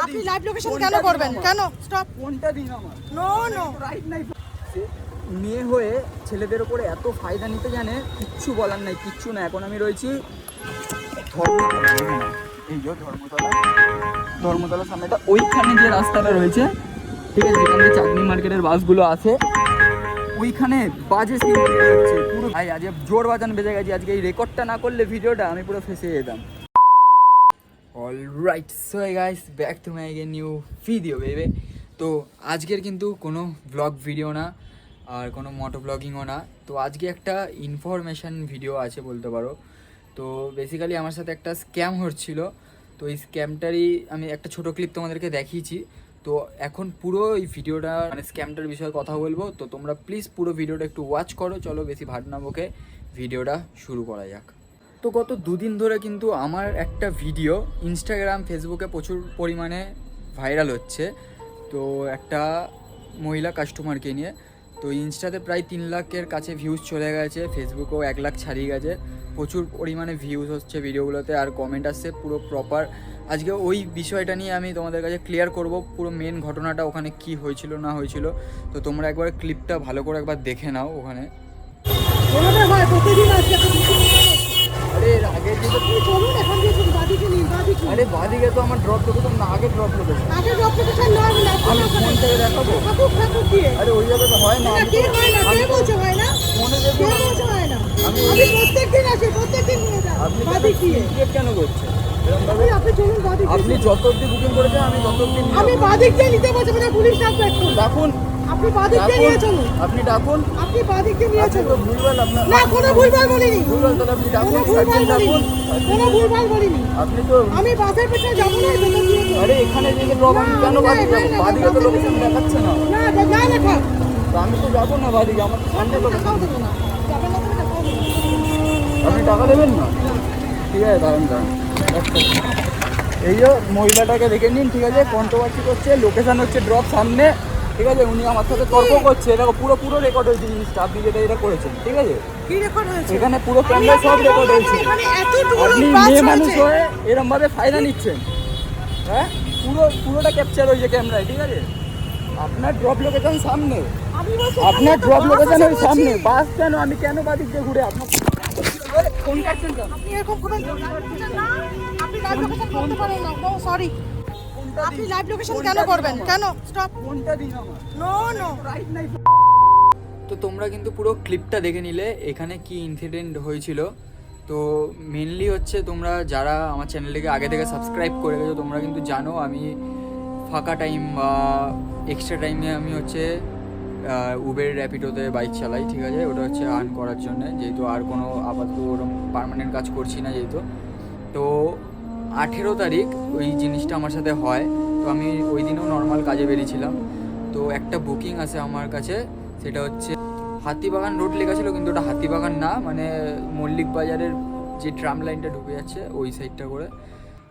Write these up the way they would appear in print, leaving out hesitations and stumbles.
আপনি live location কেন করবেন? কেন? স্টপ। কোনটা দিন আমার? No no. রাইট নাই। মেয়ে হয়ে ছেলেদের উপরে এত ফায়দা নিতে জানে, কিচ্ছু বলার নাই, কিচ্ছু না। এখন আমি রয়েছি ধর্মতলা, এই যে ধর্মতলার সামনেটা, ওইখানে যে রাস্তাটা রয়েছে, ঠিক আছে, যেখান থেকে চাঁদনি মার্কেটের বাসগুলো আছে, ওইখানে বাজে সিন হচ্ছে পুরো। ভাই আজ জোর বাজান বেজে গেছে, আজকে এই রেকর্ডটা না করলে ভিডিওটা আমি পুরো ফেসে যেতাম। Alright, so guys, back to my again new video বেবে। তো আজকের কিন্তু কোনো ব্লগ ভিডিও না, আর কোনো মোটো ব্লগিংও না। তো আজকে একটা ইনফরমেশান ভিডিও আছে বলতে পারো। তো বেসিক্যালি আমার সাথে একটা স্ক্যাম হচ্ছিল, তো এই স্ক্যামটারই আমি একটা ছোটো ক্লিপ তোমাদেরকে দেখিয়েছি। তো এখন পুরো এই ভিডিওটা মানে স্ক্যামটার বিষয়ে কথা বলবো, তো তোমরা প্লিজ পুরো ভিডিওটা একটু ওয়াচ করো। চলো বেশি ভাট না বকে ভিডিওটা শুরু করা যাক। তো গত দুদিন ধরে কিন্তু আমার একটা ভিডিও ইনস্টাগ্রাম ফেসবুকে প্রচুর পরিমাণে ভাইরাল হচ্ছে। তো একটা মহিলা কাস্টমারকে নিয়ে, তো ইনস্টাতে প্রায় 3 লাখের কাছে ভিউজ চলে গেছে, ফেসবুকেও 1 লাখ ছাড়িয়ে গেছে। প্রচুর পরিমাণে ভিউজ হচ্ছে ভিডিওগুলোতে, আর কমেন্ট আসছে পুরো প্রপার। আজকে ওই বিষয়টা নিয়ে আমি তোমাদের কাছে ক্লিয়ার করব, পুরো মেন ঘটনাটা ওখানে কি হয়েছিল না হয়েছিল। তো তোমরা একবার ক্লিপটা ভালো করে একবার দেখে নাও। ওখানে আরে আগে আরে বাদিকে তো আমার ড্রপ লোকেশন না, আগে ড্রপ লোকেশন আমি ফোন থেকে দেখাবো। আরে ওই জায়গাটা হয় না, আমি ফোনে দেখবো না। আপনি ক্রিয়েট কেন করছেন? আপনি যত অব্দি বুকিং করেছেন আমি তত অব্দি আমি বাদিক দিয়ে নিতে বলছি, মানে পুলিশ ডাকবে একটু। ডাকুন, আপনি বাদিক দিয়ে নিয়ে চলুন। আপনি ডাকুন, আপনি বাদিক দিয়ে নিয়ে চলুন। ভুলভাল আপনার না, কোনো ভুলভাল বলিনি। ভুলভাল, তাহলে আপনি ডাকুন, ভুলভাল ডাকুন। কোনো ভুলভাল বলিনি। আপনি তো আমি বাসের পেছনে যাবো না, ভেতর দিয়ে চলুন। আরে এখানে যে ড্রপ আমি কেন বাদিকে যাবো? বাদিকে তো লোকেশন দেখাচ্ছে না। না না লেখা। তো আমি তো যাবো না বাদিকে, আমার সামনে লোকেশন। টাকাও দেবো না। যাবেন না তো টাকাও দেবো না। আপনি টাকা দেবেন না? ঠিক আছে, দাঁড়ান। এই যে মহিলাটাকে দেখে নিন, ঠিক আছে, কন্ট্রোভার্সি করছে, লোকেশন হচ্ছে ড্রপ সামনে, ঠিক আছে। উনি আমার সাথে তর্ক করছে, দেখো পুরো রেকর্ড হয়েছে জিনিসটা, আপনি যেটা এটা করেছেন, ঠিক আছে। কি রেকর্ড হয়েছে? এখানে পুরো ক্যামেরা সব রেকর্ড হয়েছে। আপনি মেয়ে মানুষ হয়ে এরকম ভাবে ফায়দা নিচ্ছেন, হ্যাঁ? পুরোটা ক্যাপচার হয়েছে ক্যামেরায়, ঠিক আছে। আপনার ড্রপ লোকেশন সামনে, আপনার ড্রপ লোকেশন ওই সামনে। বাস কেন, আমি কেন বাদিক দিয়ে ঘুরে আপনার ফোন কাটছেন কেন? আপনি এরকম কোনো না, আপনি লাইভ লোকেশন করতে পারেন না। No sorry. আপনি লাইভ লোকেশন কেন করবেন? কেন? স্টপ। কোনটা দিন আমার? No no. রাইট নাই। তো তোমরা কিন্তু পুরো ক্লিপটা দেখে নিলে এখানে কি ইনসিডেন্ট হয়েছিল। তো মেনলি হচ্ছে তোমরা যারা আমার চ্যানেলটাকে আগে থেকে সাবস্ক্রাইব করে গেছো, তোমরা কিন্তু জানো আমি ফাঁকা টাইম বা এক্সট্রা টাইমে আমি হচ্ছে উবের র্যাপিডোতে বাইক চালাই, ঠিক আছে। ওটা হচ্ছে আর্ন করার জন্য, যেহেতু আর কোনো আপাতত ওরকম পার্মানেন্ট কাজ করছি না যেহেতু। তো 18 তারিখ ওই জিনিসটা আমার সাথে হয়। তো আমি ওই দিনেও নর্মাল কাজে বেরিয়েছিলাম। তো একটা বুকিং আছে আমার কাছে, সেটা হচ্ছে হাতিবাগান রোড লেখা ছিল, কিন্তু ওটা হাতিবাগান না, মানে মল্লিক বাজারের যে ট্রাম লাইনটা ঢুকে যাচ্ছে ওই সাইডটা করে।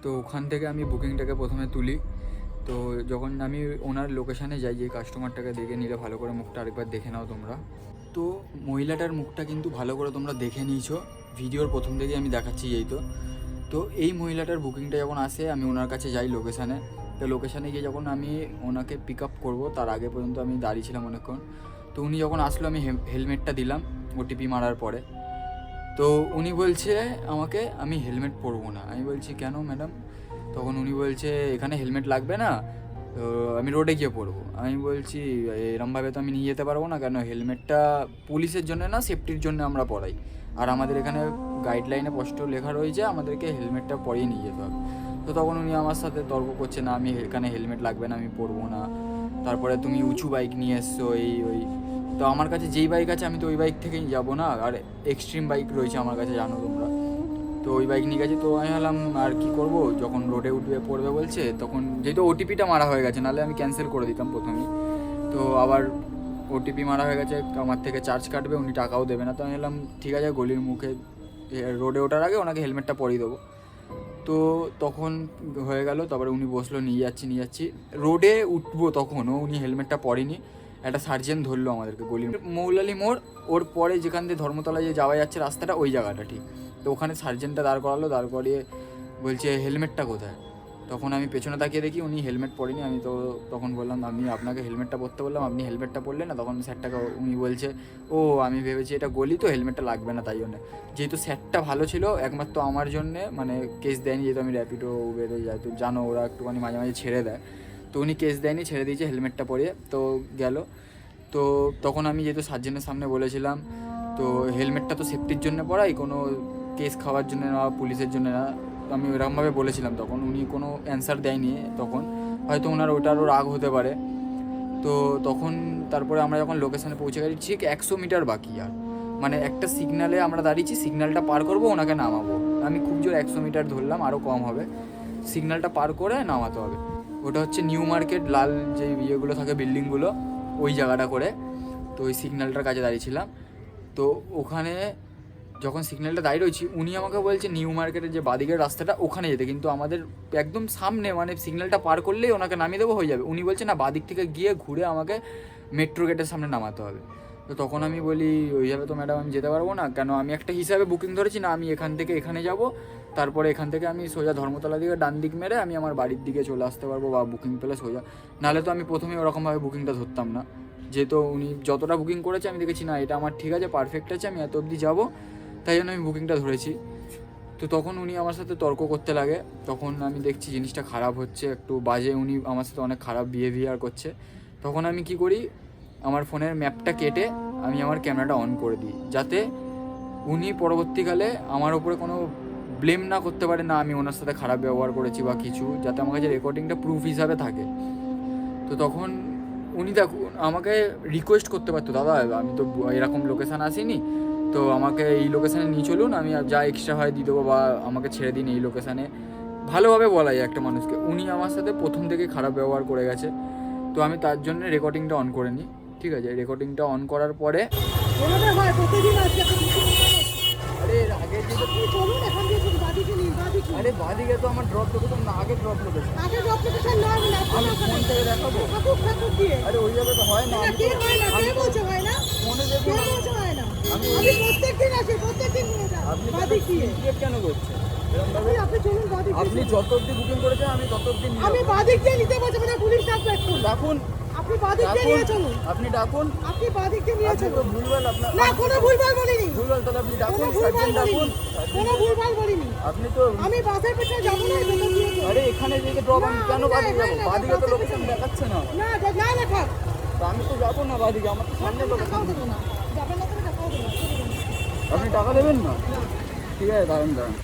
তো ওখান থেকে আমি বুকিংটাকে প্রথমে তুলি। তো যখন আমি ওনার লোকেশানে যাই, যে কাস্টমারটাকে দেখে নিলে ভালো করে মুখটা আরেকবার দেখে নাও তোমরা। তো মহিলাটার মুখটা কিন্তু ভালো করে তোমরা দেখে নিয়েছো, ভিডিওর প্রথম থেকেই আমি দেখাচ্ছি এই। তো এই মহিলাটার বুকিংটা যখন আসে, আমি ওনার কাছে যাই লোকেশানে। তো লোকেশানে গিয়ে যখন আমি ওনাকে পিক আপ করবো, তার আগে পর্যন্ত আমি দাঁড়িয়েছিলাম অনেকক্ষণ। তো উনি যখন আসলো, আমি হেলমেটটা দিলাম ওটিপি মারার পরে। তো উনি বলছে আমাকে আমি হেলমেট পরবো না। আমি বলছি কেন ম্যাডাম? তখন উনি বলছে এখানে হেলমেট লাগবে না, তো আমি রোডে গিয়ে পরবো। আমি বলছি এরমভাবে তো আমি নিয়ে যেতে পারবো না, কেন হেলমেটটা পুলিশের জন্য না, সেফটির জন্য আমরা পরাই, আর আমাদের এখানে গাইডলাইনে স্পষ্ট লেখা রয়েছে আমাদেরকে হেলমেটটা পরিয়ে নিয়ে যেতে হবে। তো তখন উনি আমার সাথে তর্ক করছে, না আমি এখানে হেলমেট লাগবে না, আমি পরবো না। তারপরে তুমি উঁচু বাইক নিয়ে এসছো ওই। তো আমার কাছে যেই বাইক আছে আমি তো ওই বাইক থেকেই যাবো না, আর এক্সট্রিম বাইক রয়েছে আমার কাছে, জানো তোমরা। তো ওই বাইক নিয়ে গেছি। তো আমি ভাবলাম আর কি করব, যখন রোডে পড়বে বলছে, তখন যেহেতু ওটিপিটা মারা হয়ে গেছে, নাহলে আমি ক্যান্সেল করে দিতাম প্রথমেই। তো আবার ওটিপি মারা হয়ে গেছে, আমার থেকে চার্জ কাটবে, উনি টাকাও দেবে না। তো আমি বললাম ঠিক আছে, গলির মুখে রোডে ওঠার আগে ওনাকে হেলমেটটা পরিয়ে দেবো। তো তখন হয়ে গেল, তারপরে উনি বসলো, নিয়ে যাচ্ছি। রোডে উঠবো তখনও উনি হেলমেটটা পরেনি। একটা সার্জেন্ট ধরলো আমাদেরকে গলির মৌলালি মোড়, ওর পরে যেখান থেকে ধর্মতলা যে যাওয়া যাচ্ছে রাস্তাটা, ওই জায়গাটা ঠিক। তো ওখানে সার্জেন্টটা দাঁড় করিয়ে বলছে হেলমেটটা কোথায়? তখন আমি পেছনে তাকিয়ে দেখি উনি হেলমেট পরেনি। আমি তো তখন বললাম আমি আপনাকে হেলমেটটা পরতে বললাম, আপনি হেলমেটটা পরলেন না। তখন স্যারটাকে উনি বলছে ও আমি ভেবেছি এটা গলি তো হেলমেটটা লাগবে না, তাই জন্য। যেহেতু স্যারটা ভালো ছিল একমাত্র আমার জন্যে মানে কেস দেয়নি, যেহেতু আমি র্যাপিডো উবেরে যাই, তো জানো ওরা একটুখানি মাঝে মাঝে ছেড়ে দেয়, তো উনি কেস দেয়নি, ছেড়ে দিয়েছে হেলমেটটা পরিয়ে। তো গেল। তো তখন আমি যেহেতু সার্জেনের সামনে বলেছিলাম, তো হেলমেটটা তো সেফটির জন্য পরাই, কোনো কেস খাওয়ার জন্য না, পুলিশের জন্য না, তো আমি ওরকমভাবে বলেছিলাম। তখন উনি কোনো অ্যান্সার দেয়নি। তখন হয়তো ওনার ওটারও রাগ হতে পারে। তো তখন তারপরে আমরা যখন লোকেশানে পৌঁছে গেছি, ঠিক 100 মিটার বাকি আর, মানে একটা সিগনালে আমরা দাঁড়িয়েছি, সিগন্যালটা পার করবো ওনাকে নামাবো। আমি খুব জোর 100 মিটার ধরলাম, আরও কম হবে, সিগন্যালটা পার করে নামাতে হবে। ওটা হচ্ছে নিউ মার্কেট, লাল যে ইয়েগুলো থাকে বিল্ডিংগুলো, ওই জায়গাটা করে। তো ওই সিগন্যালটার কাছে দাঁড়িয়েছিলাম। তো ওখানে যখন সিগন্যালটা দাঁড়িয়ে রয়েছি, উনি আমাকে বলছে নিউ মার্কেটের যে বাদিকের রাস্তাটা ওখানে যেতে, কিন্তু আমাদের একদম সামনে, মানে সিগন্যালটা পার করলেই ওনাকে নামিয়ে দেবো, হয়ে যাবে। উনি বলছে না, বাদিক থেকে গিয়ে ঘুরে আমাকে মেট্রো গেটের সামনে নামাতে হবে। তো তখন আমি বলি ওইভাবে তো ম্যাডাম আমি যেতে পারবো না, কেন আমি একটা হিসাবে বুকিং ধরেছি না, আমি এখান থেকে এখানে যাব, তারপরে এখান থেকে আমি সোজা ধর্মতলা দিকে ডান দিক মেরে আমি আমার বাড়ির দিকে চলে আসতে পারবো, বা বুকিং পেলে সোজা। নাহলে তো আমি প্রথমে ওরকমভাবে বুকিংটা ধরতাম না। যেহেতু উনি যতটা বুকিং করেছে আমি দেখেছি না এটা আমার ঠিক আছে, পারফেক্ট আছে, আমি এত অবধি যাবো, তাই জন্য আমি বুকিংটা ধরেছি। তো তখন উনি আমার সাথে তর্ক করতে লাগে। তখন আমি দেখছি জিনিসটা খারাপ হচ্ছে, একটু বাজে, উনি আমার সাথে অনেক খারাপ বিহেভিয়ার করছে। তখন আমি কি করি, আমার ফোনের ম্যাপটা কেটে আমি আমার ক্যামেরাটা অন করে দিই, যাতে উনি পরবর্তীকালে আমার ওপরে কোনো ব্লেম না করতে পারে, না আমি ওনার সাথে খারাপ ব্যবহার করেছি বা কিছু, যাতে আমার কাছে রেকর্ডিংটা প্রুফ হিসাবে থাকে। তো তখন উনি দেখুন আমাকে রিকোয়েস্ট করতে পারতো, দাদা আমি তো এরকম লোকেশান আসিনি, তো আমাকে এই লোকেশানে নিয়ে চলুন, আমি যা এক্সট্রা হয় দিয়ে দেবো, বা আমাকে ছেড়ে দিন এই লোকেশানে, ভালোভাবে বলা যায় একটা মানুষকে। উনি আমার সাথে প্রথম থেকে খারাপ ব্যবহার করে গেছে। তো আমি তার জন্য রেকর্ডিংটা অন করে নিই, ঠিক আছে। রেকর্ডিংটা অন করার পরে আরে আগের দিকে চলুন এখান দিয়ে বাদিকে নিন, বাদিকে। আরে বাদিকে তো আমার ড্রপ লোকেশন না, আগে ড্রপ লোকেশন। আগে ড্রপ লোকেশন না, আমি ফোন থেকে দেখাবো। ঠাকুর দিয়ে। আরে ওই জায়গায় তো হয় না। না কে হয় না, কে বলছে হয় না? ফোনে দেখো কে বলছে হয় না? আমি প্রত্যেকদিন আসি, প্রত্যেকদিন নিয়ে যাই। আপনি বাদিকে। ক্রিকেট কেন করছেন? আপনি চলুন বাদিকে। আপনি যত অবধি বুকিং করেছেন আমি তত অবধি নিয়ে আমি বাদিক দিয়ে নিতে বলছি, মানে পুলিশ ডাকবে একটু। ডাকুন, আপনি বাদিক দিয়ে নিয়ে চলুন। আপনি ডাকুন। আপনি বাদিক দিয়ে নিয়ে আপনি তো চলুন। ভুলভাল আপনার না কোনো ভুলভাল বলিনি। ভুলভাল, তাহলে আপনি ডাকুন, কোনো ভুলভাল সার্জেন্ট ডাকুন। বলিনি। কোনো ভুলভাল বলিনি। আপনি তো আমি বাসের পেছনে যাবো না, ভেতর দিয়ে চলুন। আরে এখানে যে ড্রপ, আমি না, কেন আমি বাদিকে যাই, যাবো? না, বাদিকে তো বাসের লোকেশন পেছনে। দেখাচ্ছে না। না না লেখা। তো আমি তো যাবো না বাদিকে, আমার তো সামনে লোকেশন। টাকাও দেবো না। যাবেন না তো টাকাও দেবো না। আপনি টাকা দেবেন না? ঠিক আছে, দাঁড়ান দাঁড়ান।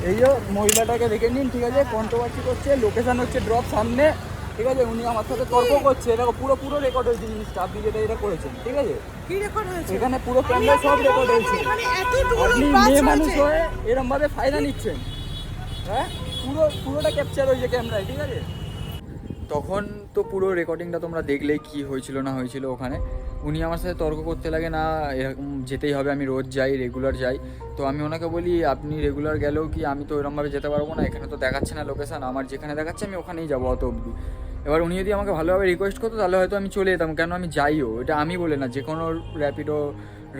এই যে মহিলাটাকে দেখে নিন, ঠিক আছে, কন্ট্রোভার্সি করছে, লোকেশন হচ্ছে ড্রপ সামনে, ঠিক আছে। উনি আমার সাথে তর্ক করছে, এটা পুরো পুরো রেকর্ড হয়েছে জিনিসটা, আপনি যেটা এটা করেছেন, ঠিক আছে। কি রেকর্ড হয়েছে? এখানে পুরো ক্যামেরা সব রেকর্ড হয়েছে। এখানে এতটুকু আপনি বাস মেয়ে মানুষ রয়েছে। হয়ে এরম ভাবে ফায়দা নিচ্ছেন, হ্যাঁ? পুরোটা ক্যাপচার হয়েছে ক্যামেরায়, ঠিক আছে। তখন তো পুরো রেকর্ডিংটা তোমরা দেখলেই কি হয়েছিল না হয়েছিল ওখানে। উনি আমার সাথে তর্ক করতে লাগে, না এরকম যেতেই হবে, আমি রোজ যাই, রেগুলার যাই। তো আমি ওনাকে বলি আপনি রেগুলার গেলেও কি আমি তো এরকমভাবে যেতে পারবো না, এখানে তো দেখাচ্ছে না লোকেশান, আমার যেখানে দেখাচ্ছে আমি ওখানেই যাবো অত অবধি। এবার উনি যদি আমাকে ভালোভাবে রিকোয়েস্ট করতো তাহলে হয়তো আমি চলে যেতাম, কেন আমি যাইও, এটা আমি বলে না, যে কোনো র্যাপিডো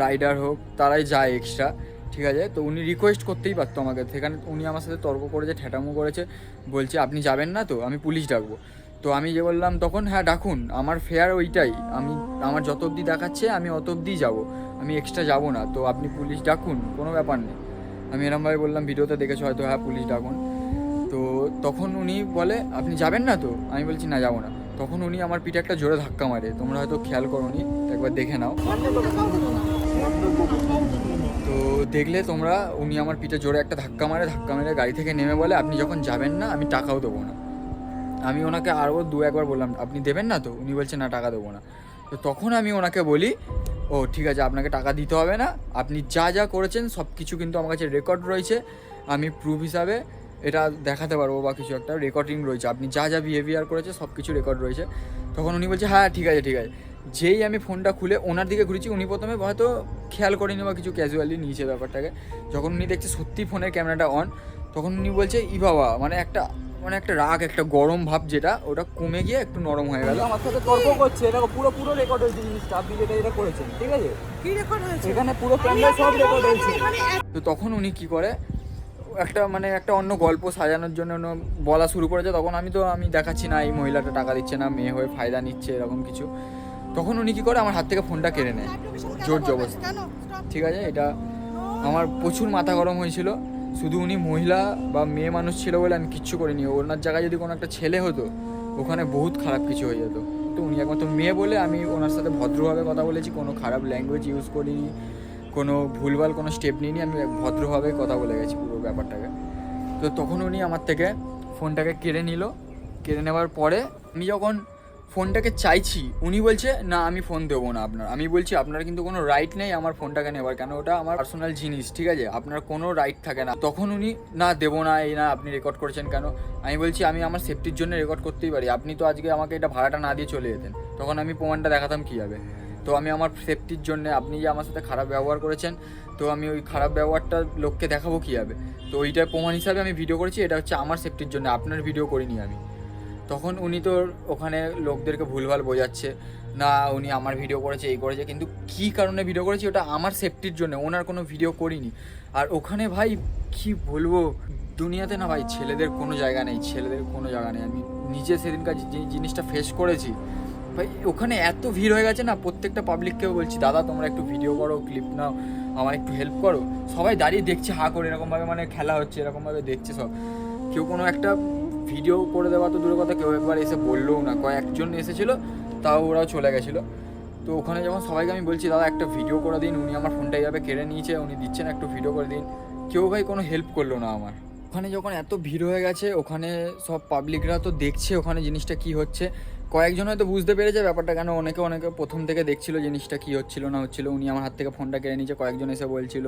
রাইডার হোক তারাই যায় এক্সট্রা, ঠিক আছে। তো উনি রিকোয়েস্ট করতেই পারতো আমাকে, সেখানে উনি আমার সাথে তর্ক করেছে, ঠেটামো করেছে, বলছে আপনি যাবেন না তো, আমি পুলিশ ডাকবো। তো আমি যে বললাম তখন, হ্যাঁ ডাকুন, আমার ফেয়ার ওইটাই, আমি আমার যত অবধি দেখাচ্ছে আমি অত অবধিই যাবো, আমি এক্সট্রা যাবো না, তো আপনি পুলিশ ডাকুন, কোনো ব্যাপার নেই। আমি এরমভাবে বললাম, ভিডিওতে দেখেছো হয়তো, হ্যাঁ পুলিশ ডাকুন। তো তখন উনি বলে আপনি যাবেন না তো? আমি বলছি না যাবো না। তখন উনি আমার পিঠে একটা জোরে ধাক্কা মারে, তোমরা হয়তো খেয়াল করোনি, একবার দেখে নাও। তো দেখলে তোমরা, উনি আমার পিঠে জোরে একটা ধাক্কা মেরে গাড়ি থেকে নেমে বলে আপনি যখন যাবেন না আমি টাকাও দেবো না। আমি ওনাকে আরও 2-1 বললাম আপনি দেবেন না তো? উনি বলছে না টাকা দেবো না। তো তখন আমি ওনাকে বলি ও ঠিক আছে, আপনাকে টাকা দিতে হবে না, আপনি যা যা করেছেন সব কিছু কিন্তু আমার কাছে রেকর্ড রয়েছে, আমি প্রুফ হিসাবে এটা দেখাতে পারবো, বা কিছু একটা রেকর্ডিং রয়েছে, আপনি যা যা বিহেভিয়ার করেছে সব কিছু রেকর্ড রয়েছে। তখন উনি বলছে হ্যাঁ ঠিক আছে ঠিক আছে। যেই আমি ফোনটা খুলে ওনার দিকে ঘুরেছি, উনি প্রথমে হয়তো খেয়াল করেনি বা কিছু ক্যাজুয়ালি নিয়েছে ব্যাপারটাকে। যখন উনি দেখছে সত্যি ফোনের ক্যামেরাটা অন, তখন উনি বলছে ই বাবা, মানে একটা রাগ, একটা গরম ভাব যেটা, ওটা কমে গিয়ে একটু নরম হয়ে গেল। আমার সাথে তর্ক করছে, এটা পুরো রেকর্ড হয়েছে জিনিসটা, আপনি যেটা এটা করেছেন, ঠিক আছে। কি রেকর্ড হয়েছে? এখানে পুরো ক্যামেরা সব রেকর্ড হয়েছে। তো তখন উনি কি করে, একটা অন্য গল্প সাজানোর জন্য বলা শুরু করেছে। তখন আমি দেখাচ্ছি না এই মহিলাটা টাকা দিচ্ছে না, মেয়ে হয়ে ফায়দা নিচ্ছে এরকম কিছু। তখন উনি কী করে আমার হাত থেকে ফোনটা কেড়ে নেয় জোর জবরদস্তি। ঠিক আছে, এটা আমার প্রচুর মাথা গরম হয়েছিল। শুধু উনি মহিলা বা মেয়ে মানুষ ছিল বলে আমি কিচ্ছু করিনি। ওনার জায়গায় যদি কোনো একটা ছেলে হতো ওখানে বহুত খারাপ কিছু হয়ে যেত। তো উনি একমাত্র মেয়ে বলে আমি ওনার সাথে ভদ্রভাবে কথা বলেছি, কোনো খারাপ ল্যাঙ্গুয়েজ ইউজ করিনি, কোনো ভুলভাল কোনো স্টেপ নিইনি, আমি ভদ্রভাবে কথা বলে গেছি পুরো ব্যাপারটাকে। তো তখন উনি আমার থেকে ফোনটাকে কেড়ে নিল। কেড়ে নেওয়ার পরে আমি যখন ফোনটাকে চাইছি, উনি বলছে না আমি ফোন দেবো না আপনার। আমি বলছি আপনার কিন্তু কোনো রাইট নেই আমার ফোনটাকে নেওয়ার, কেন ওটা আমার পার্সোনাল জিনিস, ঠিক আছে, আপনার কোনো রাইট থাকে না। তখন উনি না দেবো না, এই না আপনি রেকর্ড করেছেন কেন। আমি বলছি আমি আমার সেফটির জন্য রেকর্ড করতেই পারি, আপনি তো আজকে আমাকে এটা ভাড়াটা না দিয়ে চলে যেতেন, তখন আমি প্রমাণটা দেখাতাম কীভাবে। তো আমি আমার সেফটির জন্য, আপনি যে আমার সাথে খারাপ ব্যবহার করেছেন, তো আমি ওই খারাপ ব্যবহারটা লোককে দেখাবো কীভাবে। তো ওইটার প্রমাণ হিসাবে আমি ভিডিও করেছি, এটা হচ্ছে আমার সেফটির জন্য, আপনার ভিডিও করিনি আমি। তখন উনি তো ওখানে লোকদেরকে ভুলভাল বোঝাচ্ছে, না উনি আমার ভিডিও করেছে এই করেছে, কিন্তু কী কারণে ভিডিও করেছি ওটা আমার সেফটির জন্য, ওনার কোনো ভিডিও করিনি। আর ওখানে ভাই কি বলবো, দুনিয়াতে না ভাই ছেলেদের কোনো জায়গা নেই, ছেলেদের কোনো জায়গা নেই। আমি নিজে সেদিনকার জিনিসটা ফেস করেছি ভাই। ওখানে এত ভিড় হয়ে গেছে না, প্রত্যেকটা পাবলিককেও বলছি দাদা তোমরা একটু ভিডিও করো, ক্লিপ নাও, আমার একটু হেল্প করো। সবাই দাঁড়িয়ে দেখছে হা করে, এরকমভাবে মানে খেলা হচ্ছে এরকমভাবে দেখছে সব। কেউ কোনো একটা ভিডিও করে দেওয়া তো দূরের কথা, কেউ একবার এসে বললেও না। কয়েকজন এসেছিলো, তাও ওরাও চলে গেছিলো। তো ওখানে যখন সবাইকে আমি বলছি দাদা একটা ভিডিও করে দিন, উনি আমার ফোনটা এইভাবে কেড়ে নিয়েছে, উনি দিচ্ছেন একটু ভিডিও করে দিন, কেউ ভাই কোনো হেল্প করলো না আমার। ওখানে যখন এত ভিড় হয়ে গেছে, ওখানে সব পাবলিকরা তো দেখছে ওখানে জিনিসটা কি হচ্ছে। কয়েকজন হয়তো বুঝতে পেরেছে ব্যাপারটা, কেন অনেকে প্রথম থেকে দেখছিল জিনিসটা কী হচ্ছিল না হচ্ছিল। উনি আমার হাত থেকে ফোনটা কেড়ে নিয়েছে, কয়েকজন এসে বলছিল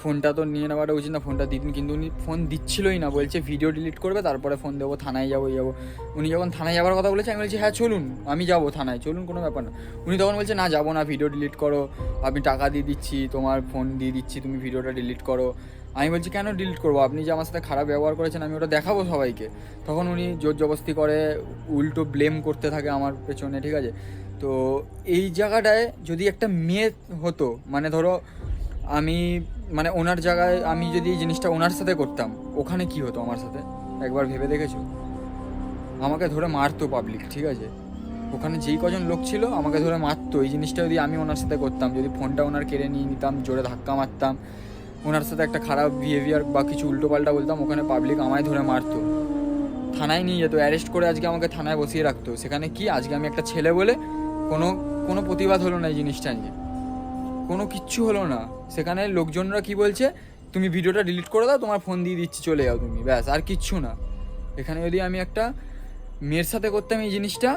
ফোনটা তো নিয়ে নেওয়াটা উচিত না, ফোনটা দিন, কিন্তু উনি ফোন দিচ্ছিলই না, বলছে ভিডিও ডিলিট করবে তারপরে ফোন দেবো, থানায় যাবো যাবো। উনি যখন থানায় যাওয়ার কথা বলেছে আমি বলছি হ্যাঁ চলুন, আমি যাবো থানায়, চলুন কোনো ব্যাপার না। উনি তখন বলছে না যাবো না, ভিডিও ডিলিট করো, আমি টাকা দিয়ে দিচ্ছি, তোমার ফোন দিয়ে দিচ্ছি, তুমি ভিডিওটা ডিলিট করো। আমি বলছি কেন ডিলিট করবো, আপনি যে আমার সাথে খারাপ ব্যবহার করেছেন আমি ওটা দেখাবো সবাইকে। তখন উনি জোর জবরদস্তি করে, উল্টো ব্লেম করতে থাকে আমার পেছনে, ঠিক আছে। তো এই জায়গাটায় যদি একটা মেয়ে হতো, মানে ধরো আমি মানে ওনার জায়গায় আমি যদি এই জিনিসটা ওনার সাথে করতাম, ওখানে কি হতো আমার সাথে একবার ভেবে দেখেছো? আমাকে ধরে মারতো পাবলিক, ঠিক আছে, ওখানে যেই কজন লোক ছিল আমাকে ধরে মারতো। এই জিনিসটা যদি আমি ওনার সাথে করতাম, যদি ফোনটা ওনার কেড়ে নিয়ে নিতাম, জোরে ধাক্কা মারতাম, ওনার সাথে একটা খারাপ বিহেভিয়ার বা কিছু উল্টোপাল্টা বলতাম, ওখানে পাবলিক আমায় ধরে মারতো, থানায় নিয়ে যেত, অ্যারেস্ট করে আজকে আমাকে থানায় বসিয়ে রাখতো। সেখানে কি আজকে আমি একটা ছেলে বলে কোনো প্রতিবাদ হলো না এই জিনিসটা নিয়ে, কোনো কিচ্ছু হলো না। সেখানে লোকজনরা কি বলছে, তুমি ভিডিওটা ডিলিট করে দাও, তোমার ফোন দিয়ে দিচ্ছি, চলে যাও তুমি, ব্যাস, আর কিচ্ছু না। এখানে যদি আমি একটা মেয়ের সাথে করতাম এই জিনিসটা,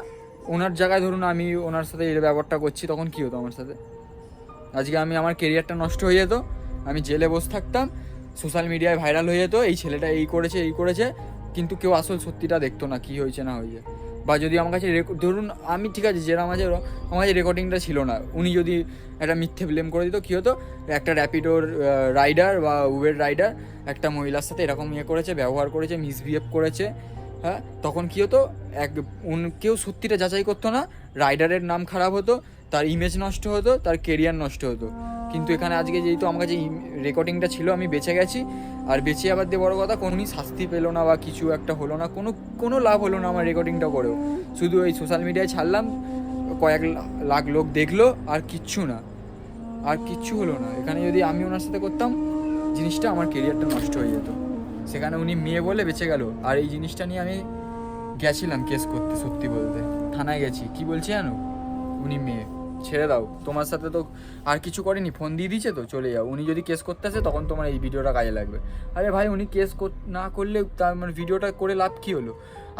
ওনার জায়গায় ধরুন আমি ওনার সাথে এই ব্যাপারটা করছি, তখন কী হতো আমার সাথে? আজকে আমার কেরিয়ারটা নষ্ট হয়ে যেত, আমি জেলে বসে থাকতাম, সোশ্যাল মিডিয়ায় ভাইরাল হয়ে যেত এই ছেলেটা এই করেছে, কিন্তু কেউ আসল সত্যিটা দেখতো না কি হয়েছে না হয়েছে। বা যদি আমার কাছে ধরুন আমি ঠিক আছে যেটা আমার কাছে রেকর্ডিংটা ছিল না, উনি যদি একটা মিথ্যে ব্লেম করে দিত, কী হতো, একটা র্যাপিডোর রাইডার বা উবের রাইডার একটা মহিলার সাথে এরকম করেছে, ব্যবহার করেছে, মিসবিহেভ করেছে, হ্যাঁ, তখন কী হতো, কেউ সত্যিটা যাচাই করতো না, রাইডারের নাম খারাপ হতো, তার ইমেজ নষ্ট হতো, তার কেরিয়ার নষ্ট হতো। কিন্তু এখানে আজকে যেহেতু আমার কাছে রেকর্ডিংটা ছিল, আমি বেঁচে গেছি, আর বেঁচে আবার দিয়ে বড়ো কথা কোনোই শাস্তি পেলো না বা কিছু একটা হলো না, কোনো লাভ হলো না আমার রেকর্ডিংটা করেও, শুধু ওই সোশ্যাল মিডিয়ায় ছাড়লাম, কয়েক লাখ লোক দেখলো, আর কিচ্ছু না, আর কিচ্ছু হলো না। এখানে যদি আমি ওনার সাথে করতাম জিনিসটা, আমার কেরিয়ারটা নষ্ট হয়ে যেত। সেখানে উনি মেয়ে বলে বেঁচে গেল, আর এই জিনিসটা নিয়ে আমি গেছিলাম কেস করতে, সত্যি বলতে থানায় গেছি, কি বলছি জানো, উনি মেয়ে, ছেড়ে দাও, তোমার সাথে তো আর কিছু করেনি, ফোন দিয়ে দিয়েছে তো চলে যাও, উনি যদি কেস করতে আসে তখন তোমার এই ভিডিওটা কাজে লাগবে। আরে ভাই উনি কেস না করলে তার মানে ভিডিওটা করে লাভ কী হলো?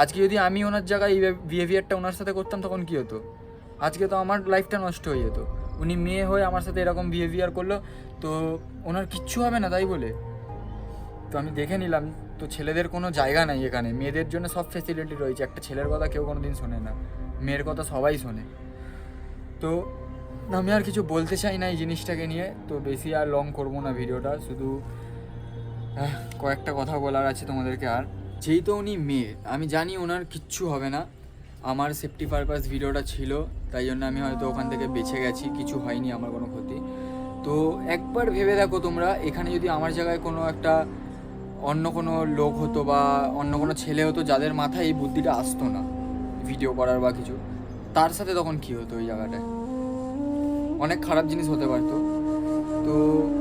আজকে যদি আমি ওনার জায়গায় এই বিহেভিয়ারটা ওনার সাথে করতাম তখন কী হতো? আজকে তো আমার লাইফটা নষ্ট হয়ে যেত। উনি মেয়ে হয়ে আমার সাথে এরকম বিহেভিয়ার করলো, তো ওনার কিচ্ছু হবে না তাই বলে। তো আমি দেখে নিলাম, তো ছেলেদের কোনো জায়গা নাই এখানে, মেয়েদের জন্য সব ফেসিলিটি রয়েছে। একটা ছেলের কথা কেউ কোনো দিন শোনে না, মেয়ের কথা সবাই শোনে। তো আমি আর কিছু বলতে চাই না এই জিনিসটাকে নিয়ে, তো বেশি আর লং করবো না ভিডিওটা, শুধু কয়েকটা কথা বলার আছে তোমাদেরকে। আর যেহেতু উনি মেয়ে, আমি জানি ওনার কিচ্ছু হবে না, আমার সেফটি পারপাস ভিডিওটা ছিল, তাই জন্য আমি হয়তো ওখান থেকে বেঁচে গেছি, কিছু হয়নি আমার কোনো ক্ষতি। তো একবার ভেবে দেখো তোমরা, এখানে যদি আমার জায়গায় কোনো একটা অন্য কোনো লোক হতো বা অন্য কোনো ছেলে হতো যাদের মাথায় এই বুদ্ধিটা আসতো না ভিডিও করার বা কিছু, তার সাথে তখন কী হতো ওই জায়গাটায়? অনেক খারাপ জিনিস হতে পারতো। তো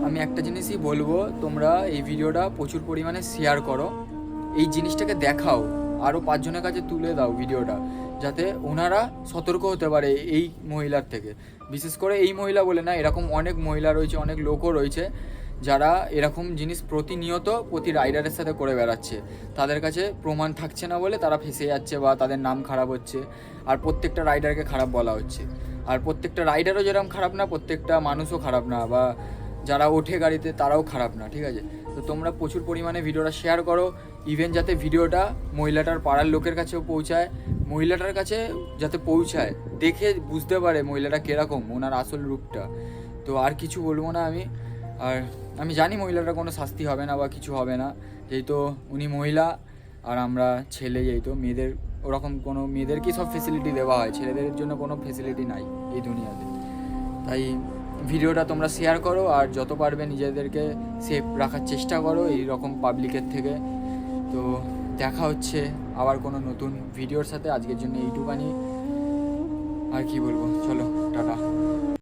আমি একটা জিনিসই বলবো, তোমরা এই ভিডিওটা প্রচুর পরিমাণে শেয়ার করো, এই জিনিসটাকে দেখাও, আরও 5 জনের কাছে তুলে দাও ভিডিওটা, যাতে ওনারা সতর্ক হতে পারে এই মহিলার থেকে। বিশেষ করে এই মহিলা বলে না, এরকম অনেক মহিলা রয়েছে, অনেক লোকও রয়েছে যারা এরকম জিনিস প্রতিনিয়ত প্রতি রাইডারের সাথে করে বেড়াচ্ছে। তাদের কাছে প্রমাণ থাকছে না বলে তারা ফেঁসে যাচ্ছে বা তাদের নাম খারাপ হচ্ছে, আর প্রত্যেকটা রাইডারকে খারাপ বলা হচ্ছে। আর প্রত্যেকটা রাইডারও যেরকম খারাপ না, প্রত্যেকটা মানুষও খারাপ না, বা যারা ওঠে গাড়িতে তারাও খারাপ না, ঠিক আছে? তো তোমরা প্রচুর পরিমাণে ভিডিওটা শেয়ার করো, ইভেন যাতে ভিডিওটা মহিলাটার পাড়ার লোকের কাছেও পৌঁছায়, মহিলাটার কাছে যাতে পৌঁছায়, দেখে বুঝতে পারে মহিলাটা কীরকম, ওনার আসল রূপটা। তো আর কিছু বলবো না আমি। আর আমি জানি মহিলাটার কোনো শাস্তি হবে না বা কিছু হবে না, যেহেতু উনি মহিলা আর আমরা ছেলে, যেহেতু মেয়েদের ওরকম কোনো, মেয়েদেরকেই সব ফেসিলিটি দেওয়া হয়, ছেলেদের জন্য কোনো ফেসিলিটি নাই এই দুনিয়াতে। তাই ভিডিওটা তোমরা শেয়ার করো, আর যত পারবে নিজেদেরকে সেফ রাখার চেষ্টা করো এই রকম পাবলিকের থেকে। তো দেখা হচ্ছে আবার কোনো নতুন ভিডিওর সাথে। আজকের জন্য এইটুকানি, আর কি বলবো, চলো টাটা।